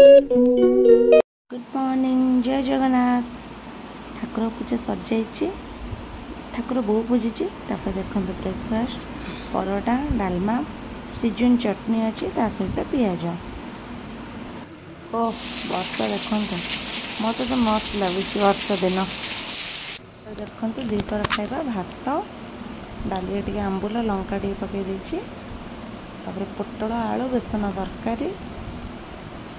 Good morning, जय जगन्नाथ। ठाकुर पूजा सजाई, ठाकुर बो पूजी। देखो ब्रेकफास्ट परोटा डालमा सीजन चटनी अच्छी सहित पिज। ओह वर्षा देखो मत तो मस्त लगुच वर्षा दिन। देखो दीपर खाଇବା भात डाली टे आंबुल लंका टे पकई देती पोटल आलू बेसन तरकारी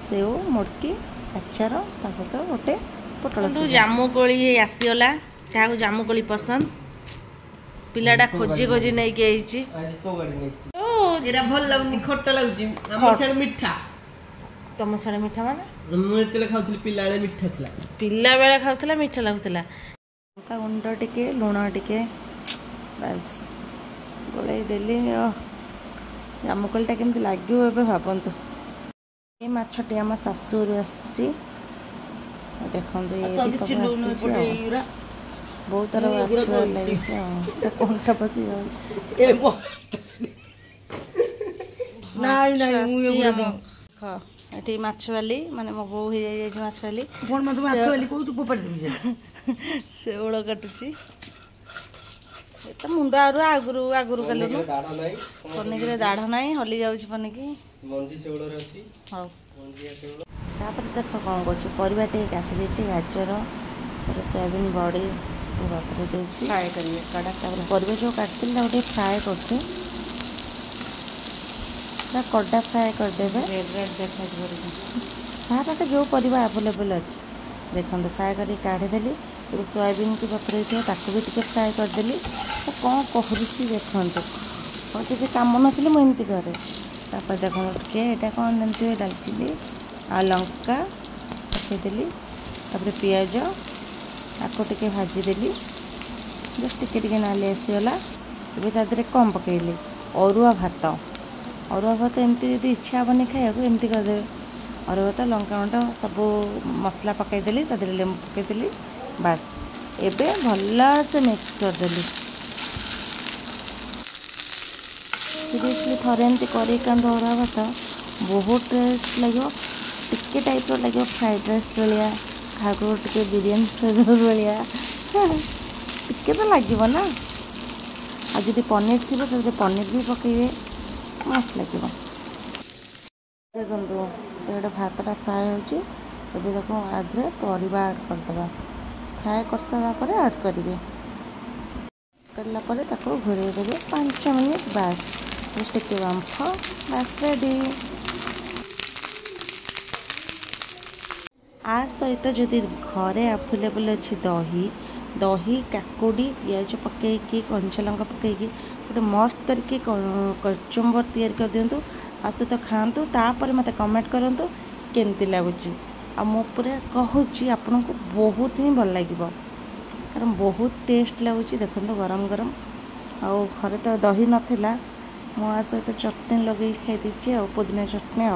सेव मुड़की आचार सहित गोटे पोटल जामुकोली आसीगला। क्या जामुकोली पसंद पिलाटा खोजी खोजी नहीं भल लगुनि खट्टा लगुची मिठा। तुम सारे मिठा माने मुझे खाऊली पिला बेले मिठा थिला पिला बेले खाऊला मिठा लगुला। लंका गुंड टिके लुण टिके बस गोल देली। जामुकोलीटा केमती लगे भावतु। ये माछटी आम शाशुर आसी देखो बहुत तरह लगे कंठा पशि ये माछवाली माने मो बो हो जाए माछवाली शेउल काटुची मुंड आगुरु आगुरु कलु पनिकी दाढ़ ना हली जाऊँ पनिकी हाँ देख कौन कर परिवा टे काटी देती गाजर सोयाबीन बड़ी बतरे दे फ्राए करेंगे परिवा जो काटती गोटे फ्राए करते कड़ा फ्राए करदेवे पाखे जो परिवा आवेलेबल अच्छे देखो फ्राए कर काढ़ीदेली सोयाबीन की बतरे भी टे फ्राए करदेली कौन करुच्ची देखो किसी कम नी मुझे करे देखो टे यहाँ कौन जानते डालचिनी आ लंका पकईदेली पिज आपको टे भाजीदेली जस्ट टिके नाली आसीगला। ये कम पकईली अरुआ भात एमती यदि इच्छा हेनी खाया एमती करदे अरुआ भात लंका गुंड सब मसला पकईदेली लेंबू पकईदेली बास एबे भल से मिक्स करदेली। सीरियसली थरे एमती कर अरुआ भात बहुत टेस्ट लगे टिके टाइप लगे फ्राइड राइस भाया क्या टे बिरयानी भाया टिके तो लगे ना। आ जब पनीर थी तो पनीर भी पकईबे मस्त लगे। देखो से गोटे भातटा फ्राए हो देखो आधे परिवा ऐड करदे फ्राए कर सारापर ऐड करेंगे करला घोरे देवे 5 मिनट बास टिके बांफ बास रेडी। आ सहित जदि घरे अवेलेबल अच्छी दही दही काकुड़ी पिज पकईकि कंचा लंका पकईकि गोटे मस्त करके कचुम्बर तैयार कर दिंतु आ सहित खातु तापर मत कमेंट करंतु केमती लगुच। आ मो पूरा कहूँ आपन को बहुत ही भल लगे कारण बहुत टेस्ट लगुच। देखो गरम गरम आउ घरे तो दही नाला मो आ सहित चटनी लगे खाई पुदीना चटनी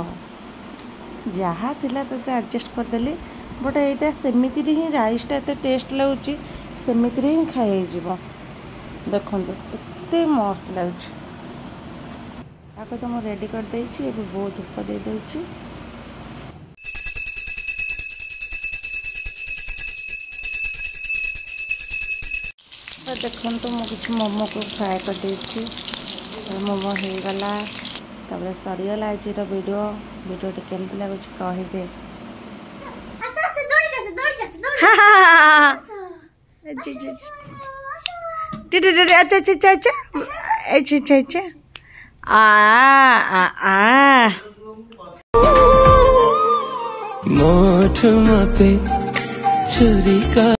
जहाँ थिला तो एडजस्ट करदेली बट यहाँ सेमिति ही राइसटा एत टेस्ट लगुच सेमिति ही खाई देखो केते मस्त लगुच। आगे तो मुझे रेडी कर देछि ए बहुत धूप दे दूची। देखो तो मुझे मोमो को फ्राए कर देछि मोमो हो गला तबरे सरीगला आज वीडियो टे केमती लगुच कहे। अच्छा अच्छा अच्छा अच्छा अच्छा अच्छा मोठ मते छुरी का